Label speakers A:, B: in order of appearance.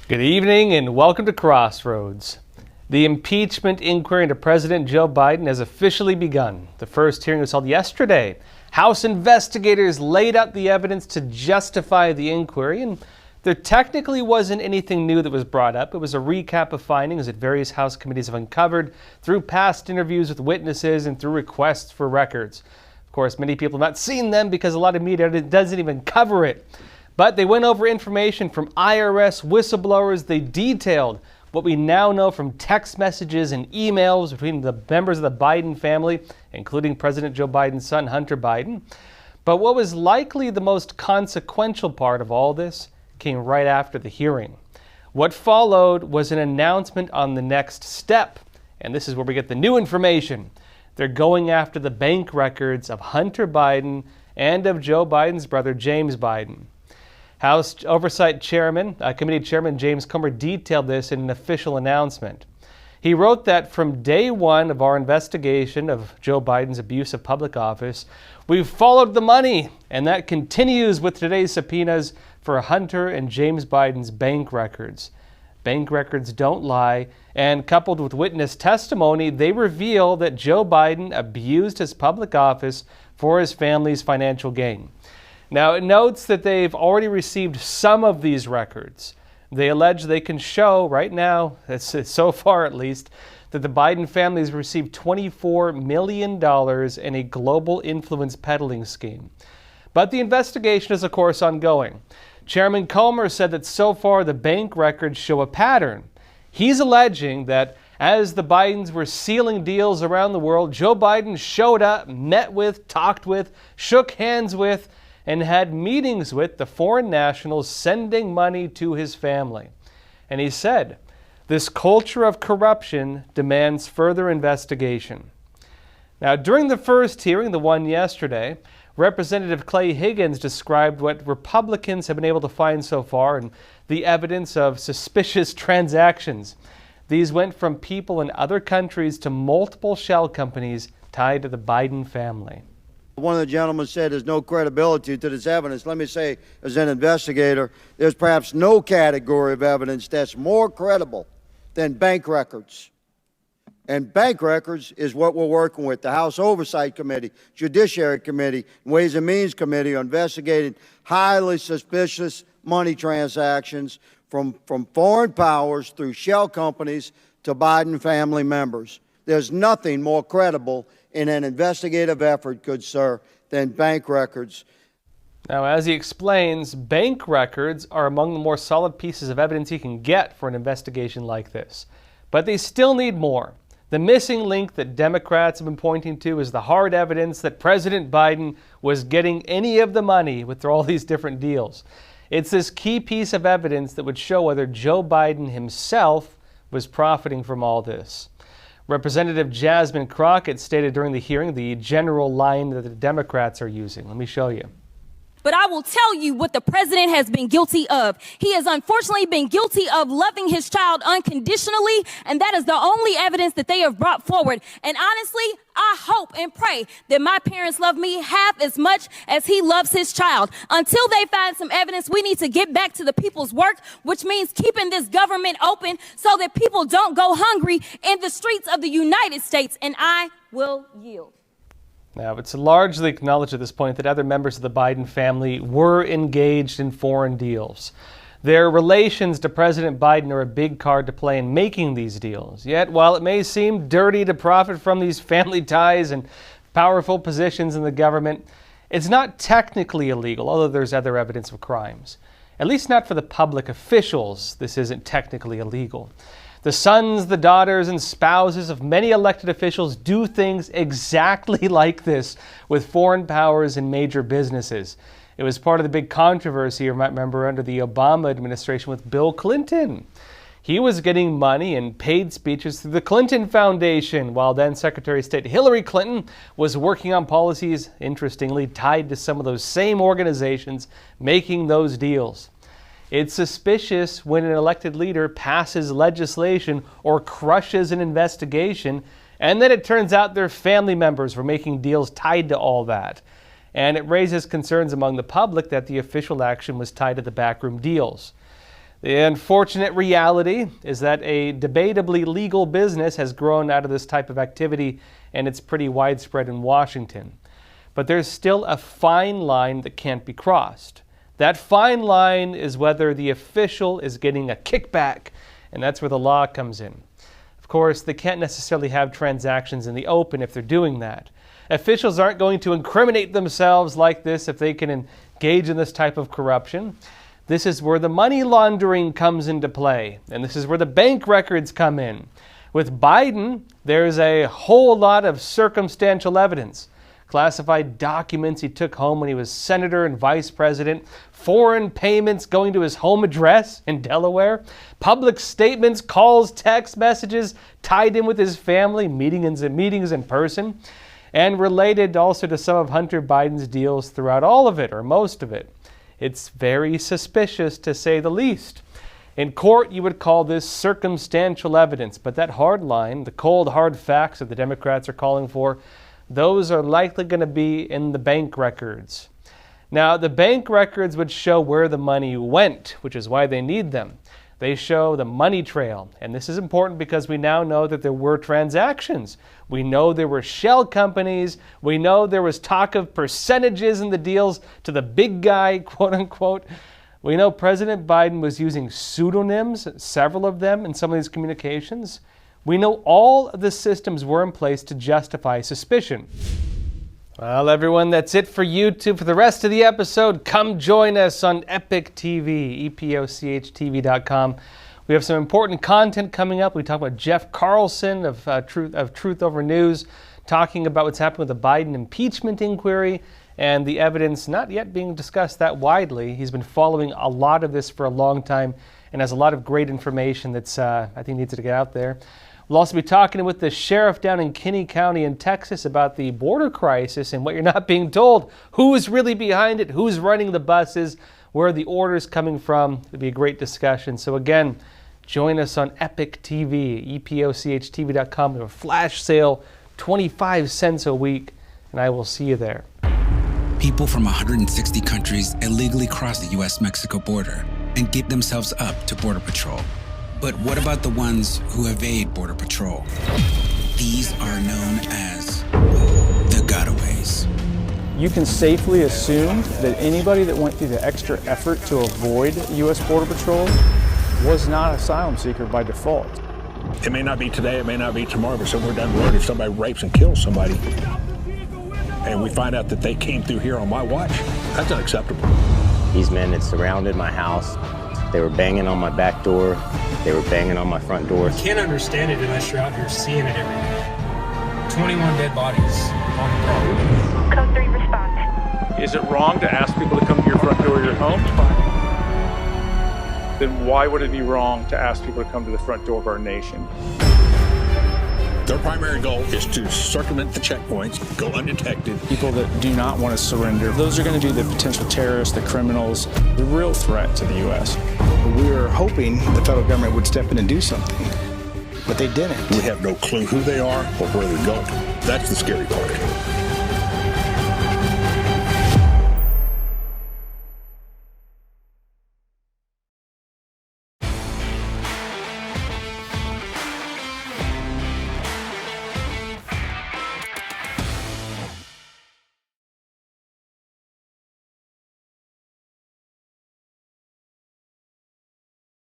A: Good evening and welcome to Crossroads. The impeachment inquiry into President Joe Biden has officially begun. The first hearing was held yesterday. House investigators laid out the evidence to justify the inquiry, and there technically wasn't anything new that was brought up. It was a recap of findings that various House committees have uncovered through past interviews with witnesses and through requests for records. Of course, many people have not seen them because a lot of media doesn't even cover it. But they went over information from IRS whistleblowers. They detailed what we now know from text messages and emails between the members of the Biden family, including President Joe Biden's son, Hunter Biden. But what was likely the most consequential part of all this came right after the hearing. What followed was an announcement on the next step. And this is where we get the new information. They're going after the bank records of Hunter Biden and of Joe Biden's brother, James Biden. House Oversight Committee Chairman James Comer detailed this in an official announcement. He wrote that from day one of our investigation of Joe Biden's abuse of public office, we've followed the money, and that continues with today's subpoenas for Hunter and James Biden's bank records. Bank records don't lie, and coupled with witness testimony, they reveal that Joe Biden abused his public office for his family's financial gain. Now, it notes that they've already received some of these records. They allege they can show right now, so far at least, that the Biden family has received $24 million in a global influence peddling scheme. But the investigation is, of course, ongoing. Chairman Comer said that so far the bank records show a pattern. He's alleging that as the Bidens were sealing deals around the world, Joe Biden showed up, met with, talked with, shook hands with, and had meetings with the foreign nationals sending money to his family. And he said, this culture of corruption demands further investigation. Now, during the first hearing, the one yesterday, Representative Clay Higgins described what Republicans have been able to find so far and the evidence of suspicious transactions. These went from people in other countries to multiple shell companies tied to the Biden family.
B: One of the gentlemen said there's no credibility to this evidence. Let me say, as an investigator, there's perhaps no category of evidence that's more credible than bank records. And bank records is what we're working with. The House Oversight Committee, Judiciary Committee, Ways and Means Committee are investigating highly suspicious money transactions from foreign powers through shell companies to Biden family members. There's nothing more credible in an investigative effort, good sir, than bank records.
A: Now, as he explains, bank records are among the more solid pieces of evidence he can get for an investigation like this. But they still need more. The missing link that Democrats have been pointing to is the hard evidence that President Biden was getting any of the money with all these different deals. It's this key piece of evidence that would show whether Joe Biden himself was profiting from all this. Representative Jasmine Crockett stated during the hearing the general line that the Democrats are using. Let me show you.
C: But I will tell you what the president has been guilty of. He has unfortunately been guilty of loving his child unconditionally, and that is the only evidence that they have brought forward. And honestly, I hope and pray that my parents love me half as much as he loves his child. Until they find some evidence, we need to get back to the people's work, which means keeping this government open so that people don't go hungry in the streets of the United States, and I will yield.
A: Now, it's largely acknowledged at this point that other members of the Biden family were engaged in foreign deals. Their relations to President Biden are a big card to play in making these deals. Yet, while it may seem dirty to profit from these family ties and powerful positions in the government, it's not technically illegal, although there's other evidence of crimes. At least not for the public officials, this isn't technically illegal. The sons, the daughters, and spouses of many elected officials do things exactly like this with foreign powers and major businesses. It was part of the big controversy, you might remember, under the Obama administration with Bill Clinton. He was getting money and paid speeches through the Clinton Foundation, while then Secretary of State Hillary Clinton was working on policies, interestingly, tied to some of those same organizations making those deals. It's suspicious when an elected leader passes legislation or crushes an investigation, and then it turns out their family members were making deals tied to all that. And it raises concerns among the public that the official action was tied to the backroom deals. The unfortunate reality is that a debatably legal business has grown out of this type of activity, and it's pretty widespread in Washington. But there's still a fine line that can't be crossed. That fine line is whether the official is getting a kickback, and that's where the law comes in. Of course, they can't necessarily have transactions in the open if they're doing that. Officials aren't going to incriminate themselves like this if they can engage in this type of corruption. This is where the money laundering comes into play, and this is where the bank records come in. With Biden, there's a whole lot of circumstantial evidence. Classified documents he took home when he was senator and vice president, foreign payments going to his home address in Delaware, public statements, calls, text messages tied in with his family, meetings in person, and related also to some of Hunter Biden's deals throughout all of it, or most of it. It's very suspicious, to say the least. In court, you would call this circumstantial evidence, but that hard line, the cold, hard facts that the Democrats are calling for, those are likely going to be in the bank records. Now, the bank records would show where the money went, which is why they need them. They show the money trail, and this is important because we now know that there were transactions. We know there were shell companies. We know there was talk of percentages in the deals to the big guy, quote unquote. We know President Biden was using pseudonyms, several of them, in some of these communications. We know all of the systems were in place to justify suspicion. Well, everyone, that's it for YouTube. For the rest of the episode, come join us on Epoch TV, EpochTV.com. We have some important content coming up. We talk about Jeff Carlson of Truth Over News, talking about what's happened with the Biden impeachment inquiry and the evidence not yet being discussed that widely. He's been following a lot of this for a long time and has a lot of great information that's I think needs to get out there. We'll also be talking with the sheriff down in Kinney County in Texas about the border crisis and what you're not being told. Who's really behind it? Who's running the buses? Where are the orders coming from? It'll be a great discussion. So again, join us on Epoch TV, EpochTV.com. We have a flash sale, 25 cents a week, and I will see you there.
D: People from 160 countries illegally cross the U.S.-Mexico border and give themselves up to Border Patrol. But what about the ones who evade Border Patrol? These are known as the gotaways.
E: You can safely assume that anybody that went through the extra effort to avoid U.S. Border Patrol was not an asylum seeker by default.
F: It may not be today, it may not be tomorrow, but somewhere down the road, if somebody rapes and kills somebody, and we find out that they came through here on my watch, that's unacceptable.
G: These men had surrounded my house. They were banging on my back door. They were banging on my front door.
H: You can't understand it unless you're out here seeing it every day. 21 dead bodies on the property.
I: Code 3 response.
J: Is it wrong to ask people to come to your front door of your home? Then why would it be wrong to ask people to come to the front door of our nation?
F: Their primary goal is to circumvent the checkpoints, go undetected.
E: People that do not want to surrender, those are going to be the potential terrorists, the criminals, the real threat to the U.S.
K: We were hoping the federal government would step in and do something, but they didn't.
F: We have no clue who they are or where they're going. That's the scary part.